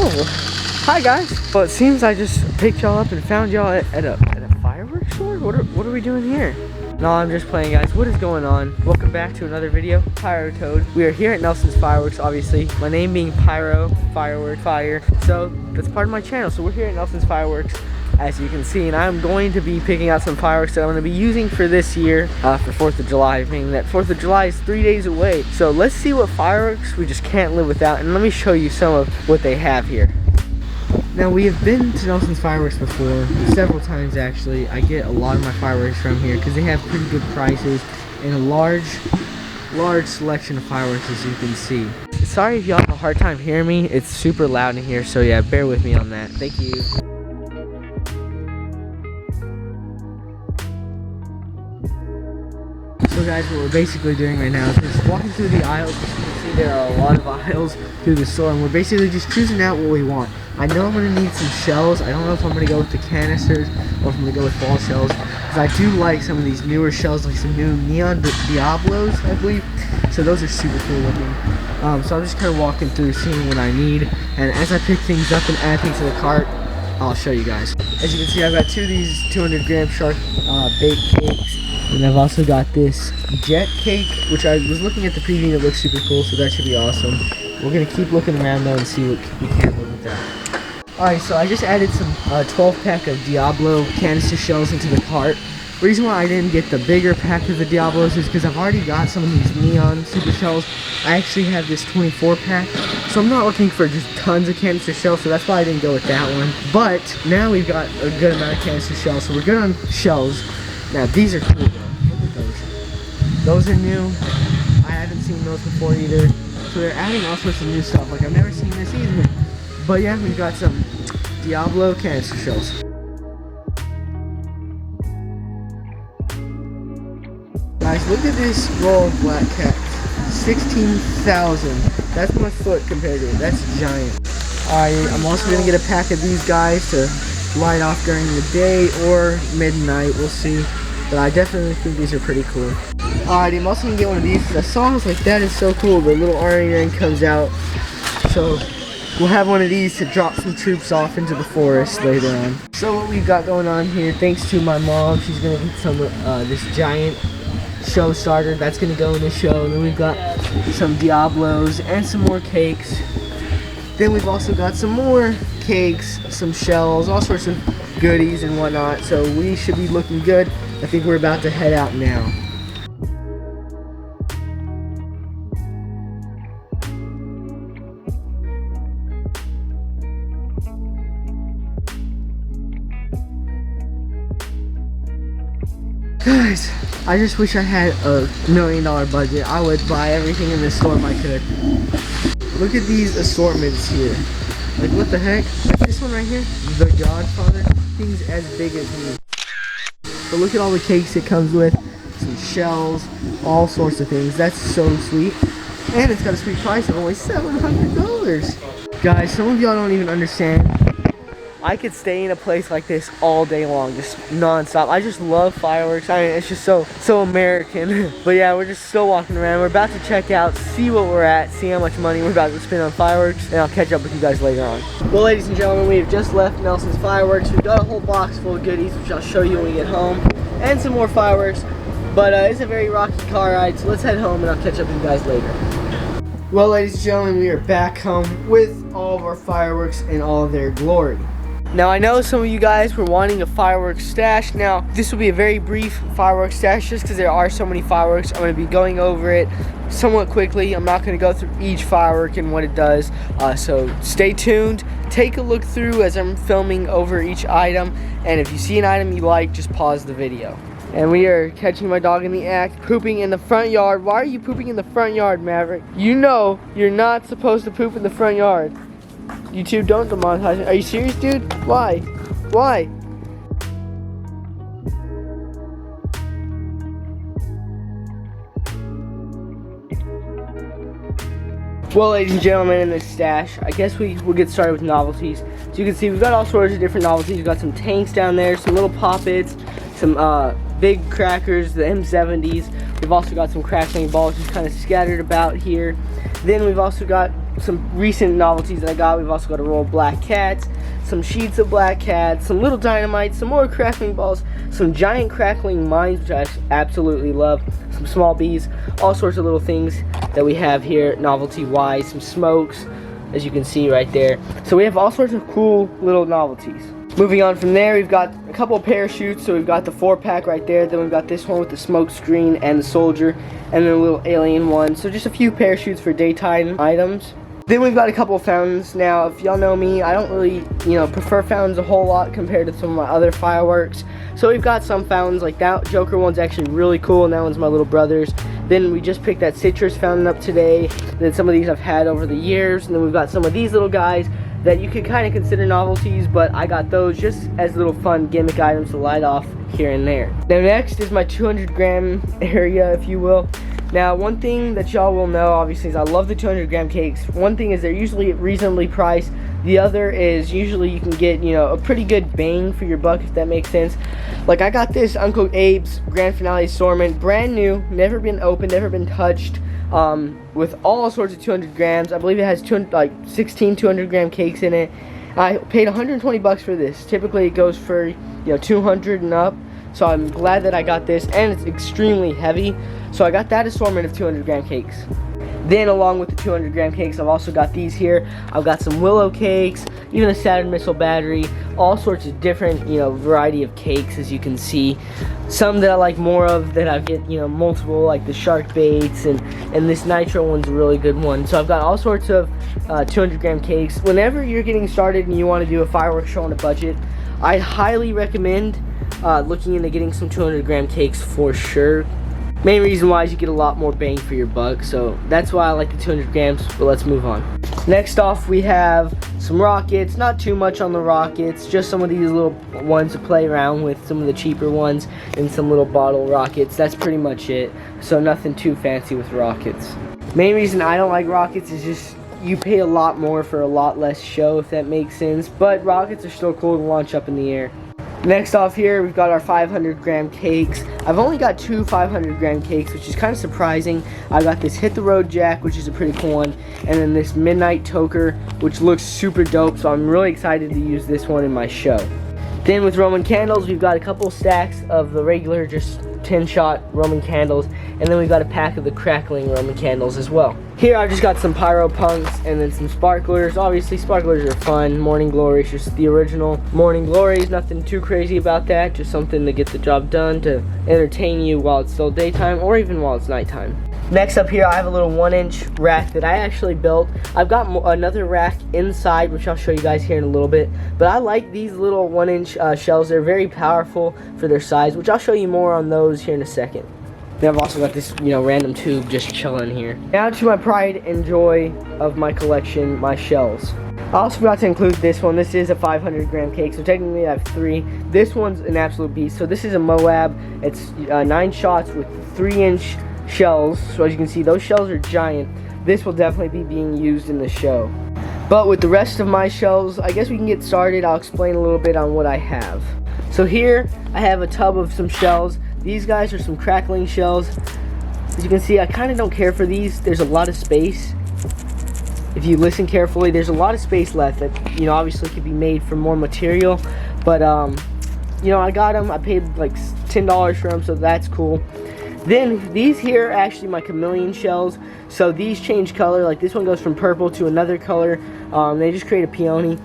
Oh, hi guys. Well, it seems I just picked y'all up and found y'all at a fireworks store. What are we doing here? No, I'm just playing, guys. What is going on? Welcome back to another video. Pyro Toad. We are here at Nelson's Fireworks, obviously. My name being Pyro, Firework, Fire. So that's part of my channel. So we're here at Nelson's Fireworks, as you can see, and I'm going to be picking out some fireworks that I'm going to be using for this year for 4th of July, meaning that 4th of July is 3 days away. So let's see what fireworks we just can't live without, and let me show you some of what they have here. Now, we have been to Nelson's Fireworks before, several times actually. I get a lot of my fireworks from here because they have pretty good prices and a large selection of fireworks, as you can see. Sorry if y'all have a hard time hearing me. It's super loud in here, so yeah, bear with me on that. Thank you. So guys, what we're basically doing right now is we're just walking through the aisles. As you can see, there are a lot of aisles through the store, and we're basically just choosing out what we want. I know I'm going to need some shells. I don't know if I'm going to go with the canisters or if I'm going to go with ball shells, because I do like some of these newer shells, like some new neon Diablos, I believe. So those are super cool looking. So I'm just kind of walking through, seeing what I need, and as I pick things up and add things to the cart, I'll show you guys. As you can see, I've got two of these 200-gram shark baked cakes. And I've also got this jet cake, which I was looking at the preview and it looks super cool, so that should be awesome. We're going to keep looking around though and see what we can live with that. Alright, so I just added some 12-pack of Diablo canister shells into the cart. Reason why I didn't get the bigger pack of the Diablos is because I've already got some of these neon super shells. I actually have this 24-pack, so I'm not looking for just tons of canister shells, so that's why I didn't go with that one. But now we've got a good amount of canister shells, so we're good on shells. Now these are cool though. Look at those. Those are new. I haven't seen those before either. So they're adding all sorts of new stuff. Like I've never seen this either. But yeah, we've got some Diablo canister shells. Guys, look at this roll of black cats. 16,000. That's my foot compared to it. That's giant. I'm also gonna get a pack of these guys to light off during the day or midnight, we'll see. But I definitely think these are pretty cool. Alright, I'm also gonna get one of these. The songs like that is so cool. The little army ring comes out. So we'll have one of these to drop some troops off into the forest later on. So what we've got going on here, thanks to my mom, she's gonna get some this giant show starter. That's gonna go in the show. And then we've got some Diablos and some more cakes. Then we've also got some more cakes, some shells, all sorts of goodies and whatnot. So we should be looking good. I think we're about to head out now. Guys, I just wish I had a $1 million budget. I would buy everything in this store if I could. Look at these assortments here. Like, what the heck? Like this one right here, The Godfather, thing's as big as me. But look at all the cakes it comes with, some shells, all sorts of things. That's so sweet. And it's got a sweet price of only $700. Guys, some of y'all don't even understand. I could stay in a place like this all day long, just non-stop. I just love fireworks. I mean, it's just so American. But yeah, we're just still walking around. We're about to check out, see what we're at, see how much money we're about to spend on fireworks, and I'll catch up with you guys later on. Well, ladies and gentlemen, we have just left Nelson's Fireworks. We've got a whole box full of goodies, which I'll show you when we get home, and some more fireworks. But it's a very rocky car ride, so let's head home and I'll catch up with you guys later. Well, ladies and gentlemen, we are back home with all of our fireworks in all of their glory. Now, I know some of you guys were wanting a fireworks stash. Now, this will be a very brief fireworks stash just because there are so many fireworks. I'm going to be going over it somewhat quickly. I'm not going to go through each firework and what it does. So stay tuned. Take a look through as I'm filming over each item. And if you see an item you like, just pause the video. And we are catching my dog in the act, pooping in the front yard. Why are you pooping in the front yard, Maverick? You know you're not supposed to poop in the front yard. YouTube, don't demonetize me. Are you serious, dude? Why? Why? Well, ladies and gentlemen, in this stash, I guess we'll get started with novelties. So you can see we've got all sorts of different novelties. We've got some tanks down there, some little poppets, some big crackers, the M70s. We've also got some crackling balls just kind of scattered about here. Then we've also got some recent novelties that I got. We've also got a roll of black cats, some sheets of black cats, some little dynamite, some more crackling balls, some giant crackling mines, which I absolutely love, some small bees, all sorts of little things that we have here novelty wise, some smokes, as you can see right there. So we have all sorts of cool little novelties. Moving on from there, we've got a couple of parachutes. So we've got the 4-pack right there. Then we've got this one with the smoke screen and the soldier, and then a little alien one. So just a few parachutes for daytime items. Then we've got a couple of fountains. Now, if y'all know me, I don't really, prefer fountains a whole lot compared to some of my other fireworks. So we've got some fountains, like that Joker one's actually really cool, and that one's my little brother's. Then we just picked that citrus fountain up today. Then some of these I've had over the years. And then we've got some of these little guys that you could kind of consider novelties, but I got those just as little fun gimmick items to light off here and there. Now next is my 200 gram area, if you will. Now, one thing that y'all will know, obviously, is I love the 200 gram cakes. One thing is they're usually reasonably priced. The other is usually you can get, a pretty good bang for your buck, if that makes sense. Like, I got this Uncle Abe's Grand Finale assortment, brand new, never been opened, never been touched, with all sorts of 200 grams. I believe it has 16 200 gram cakes in it. I paid 120 bucks for this. Typically, it goes for, 200 and up. So I'm glad that I got this, and it's extremely heavy. So I got that assortment of 200 gram cakes. Then along with the 200 gram cakes, I've also got these here. I've got some willow cakes, even a Saturn missile battery, all sorts of different, variety of cakes, as you can see. Some that I like more of, that I get, multiple, like the shark baits, and this nitro one's a really good one. So I've got all sorts of 200 gram cakes. Whenever you're getting started and you want to do a fireworks show on a budget, I highly recommend looking into getting some 200 gram cakes for sure. Main reason why is you get a lot more bang for your buck, so that's why I like the 200 grams, but let's move on. Next off, we have some rockets. Not too much on the rockets, just some of these little ones to play around with, some of the cheaper ones, and some little bottle rockets. That's pretty much it, so nothing too fancy with rockets. Main reason I don't like rockets is just you pay a lot more for a lot less show, if that makes sense, but rockets are still cool to launch up in the air. Next off here, we've got our 500 gram cakes. I've only got 2 500 gram cakes, which is kind of surprising. I got this Hit the Road Jack, which is a pretty cool one, and then this Midnight Toker, which looks super dope, so I'm really excited to use this one in my show. Then with Roman candles, we've got a couple stacks of the regular, just 10-shot Roman candles, and then we've got a pack of the crackling Roman candles as well. Here I just got some pyro punks and then some sparklers. Obviously sparklers are fun. Morning glories, just the original morning glories. Nothing too crazy about that, just something to get the job done, to entertain you while it's still daytime or even while it's nighttime. Next up here, I have a little 1-inch rack that I actually built. I've got another rack inside, which I'll show you guys here in a little bit, but I like these little 1-inch shells. They're very powerful for their size, which I'll show you more on those here in a second. Then I've also got this, random tube just chilling here. Now to my pride and joy of my collection, my shells. I also forgot to include this one. This is a 500 gram cake, so technically I have 3. This one's an absolute beast. So this is a Moab. It's 9 shots with 3-inch shells. So as you can see, those shells are giant. This will definitely be being used in the show. But with the rest of my shells, I guess we can get started. I'll explain a little bit on what I have. So here I have a tub of some shells. These guys are some crackling shells. As you can see, I kind of don't care for these. There's a lot of space. If you listen carefully, there's a lot of space left that, obviously could be made from more material. But, I got them. I paid like $10 for them, so that's cool. Then these here are actually my chameleon shells. So these change color. Like this one goes from purple to another color. They just create a peony.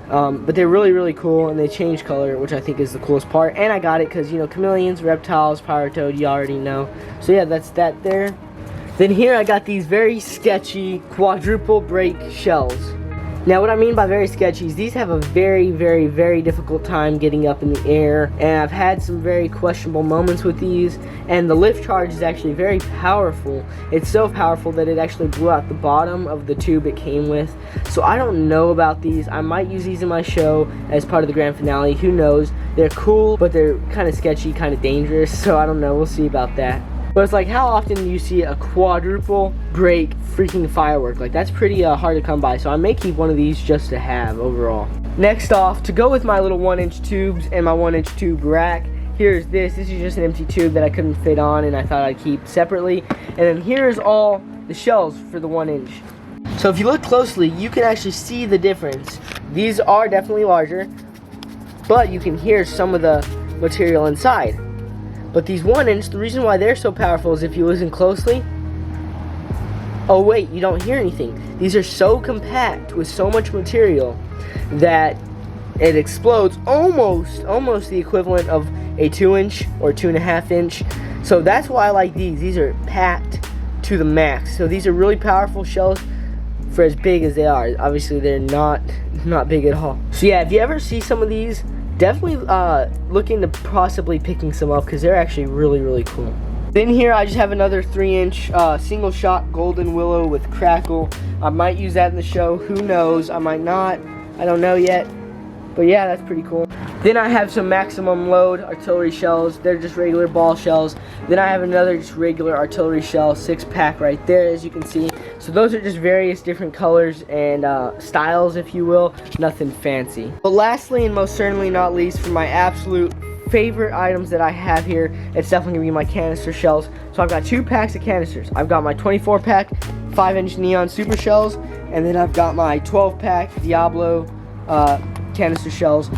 But they're really, really cool, and they change color, which I think is the coolest part. And I got it because, chameleons, reptiles, pyrotoad, you already know. So yeah, that's that there. Then here I got these very sketchy quadruple break shells. Now what I mean by very sketchy is these have a very, very, very difficult time getting up in the air, and I've had some very questionable moments with these, and the lift charge is actually very powerful. It's so powerful that it actually blew out the bottom of the tube it came with. So I don't know about these. I might use these in my show as part of the grand finale, who knows. They're cool, but they're kind of sketchy, kind of dangerous, so I don't know, we'll see about that. But it's like, how often do you see a quadruple break freaking firework? Like, that's pretty hard to come by, so I may keep one of these just to have overall. Next off, to go with my little 1-inch tubes and my 1-inch tube rack, Here's this is just an empty tube that I couldn't fit on and I thought I'd keep separately. And then here's all the shells for the 1 inch. So if you look closely, you can actually see the difference. These are definitely larger, but you can hear some of the material inside. But these 1 inch, the reason why they're so powerful is if you listen closely, oh wait, you don't hear anything. These are so compact with so much material that it explodes almost the equivalent of a 2 inch or 2.5 inch. So that's why I like these. These are packed to the max. So these are really powerful shells for as big as they are. Obviously they're not big at all. So yeah, if you ever see some of these, definitely look into possibly picking some up because they're actually really cool. Then here I just have another 3 inch single shot golden willow with crackle. I might use that in the show, who knows, I might not, I don't know yet. But yeah, that's pretty cool. Then I have some maximum load artillery shells. They're just regular ball shells. Then I have another just regular artillery shell 6-pack right there, as you can see. So those are just various different colors and styles, if you will. Nothing fancy. But lastly and most certainly not least, for my absolute favorite items that I have here, it's definitely gonna be my canister shells. So I've got 2 packs of canisters. I've got my 24-pack 5-inch neon super shells, and then I've got my 12-pack Diablo canister shells.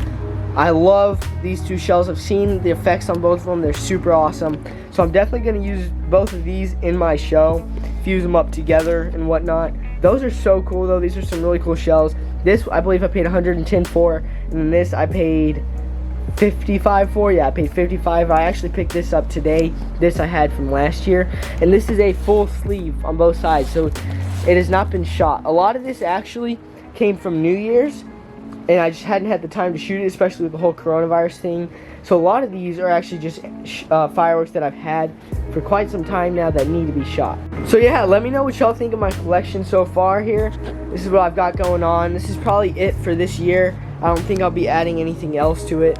I love these 2 shells. I've seen the effects on both of them. They're super awesome. So I'm definitely going to use both of these in my show, fuse them up together and whatnot. Those are so cool though. These are some really cool shells. This I believe I paid 110 for, and then this I paid 55 for. Yeah, I paid 55. I actually picked this up today. This I had from last year, and this is a full sleeve on both sides, so it has not been shot. A lot of this actually came from New Year's, and I just hadn't had the time to shoot it, especially with the whole coronavirus thing. So a lot of these are actually just fireworks that I've had for quite some time now that need to be shot. So yeah, let me know what y'all think of my collection so far here. This is what I've got going on. This is probably it for this year. I don't think I'll be adding anything else to it,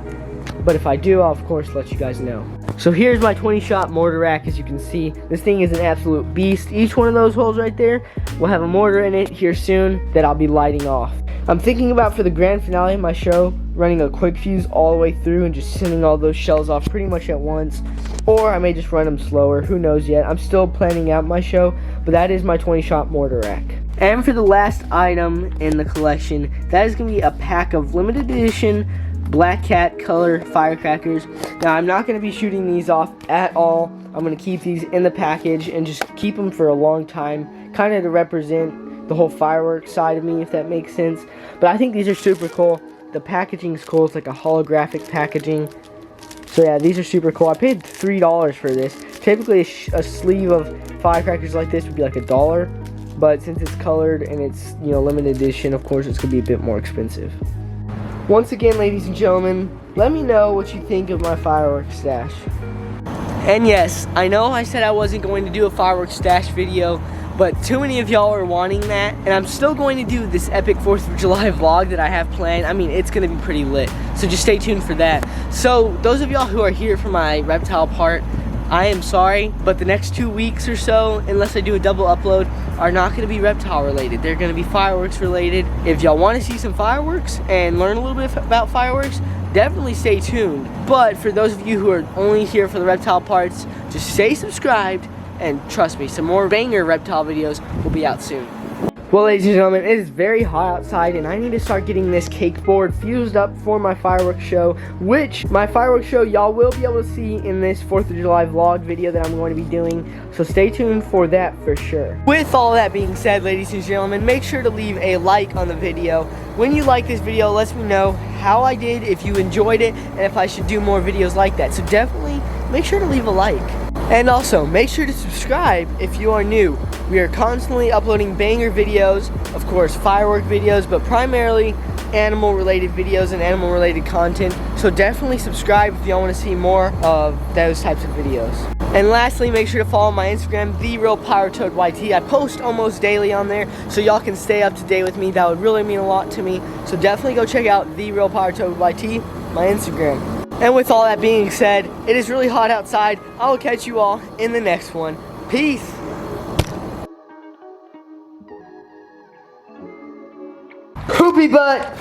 but if I do, I'll of course let you guys know. So here's my 20-shot mortar rack. As you can see, this thing is an absolute beast. Each one of those holes right there will have a mortar in it here soon that I'll be lighting off. I'm thinking about, for the grand finale of my show, running a quick fuse all the way through and just sending all those shells off pretty much at once. Or I may just run them slower, who knows yet. I'm still planning out my show, but that is my 20-shot mortar rack. And for the last item in the collection, that is going to be a pack of limited edition Black Cat color firecrackers. Now I'm not going to be shooting these off at all. I'm going to keep these in the package and just keep them for a long time, kind of to represent the whole fireworks side of me, if that makes sense. But I think these are super cool. The packaging is cool. It's like a holographic packaging. So yeah, these are super cool. I paid $3 for this. Typically a sleeve of firecrackers like this would be like $1, but since it's colored and it's, you know, limited edition, of course it's gonna be a bit more expensive. Once again, ladies and gentlemen, let me know what you think of my fireworks stash. And yes, I know I said I wasn't going to do a fireworks stash video, but too many of y'all are wanting that, and I'm still going to do this epic 4th of July vlog that I have planned. I mean, it's going to be pretty lit, so just stay tuned for that. So those of y'all who are here for my reptile part, I am sorry, but the next 2 weeks or so, unless I do a double upload, are not going to be reptile related. They're going to be fireworks related. If y'all want to see some fireworks and learn a little bit about fireworks, definitely stay tuned. But for those of you who are only here for the reptile parts, just stay subscribed, and trust me, some more banger reptile videos will be out soon. Well, ladies and gentlemen, it is very hot outside, and I need to start getting this cake board fused up for my fireworks show, which my fireworks show y'all will be able to see in this 4th of July vlog video that I'm going to be doing, so stay tuned for that for sure. With all that being said, ladies and gentlemen, make sure to leave a like on the video. When you like this video, let me know how I did, if you enjoyed it, and if I should do more videos like that. So definitely make sure to leave a like. And also, make sure to subscribe if you are new. We are constantly uploading banger videos, of course firework videos, but primarily animal related videos and animal related content. So definitely subscribe if y'all want to see more of those types of videos. And lastly, make sure to follow my Instagram, TheRealPyroToadYT. I post almost daily on there, so y'all can stay up to date with me. That would really mean a lot to me. So definitely go check out TheRealPyroToadYT, my Instagram. And with all that being said, it is really hot outside. I will catch you all in the next one. Peace. Poopy butt.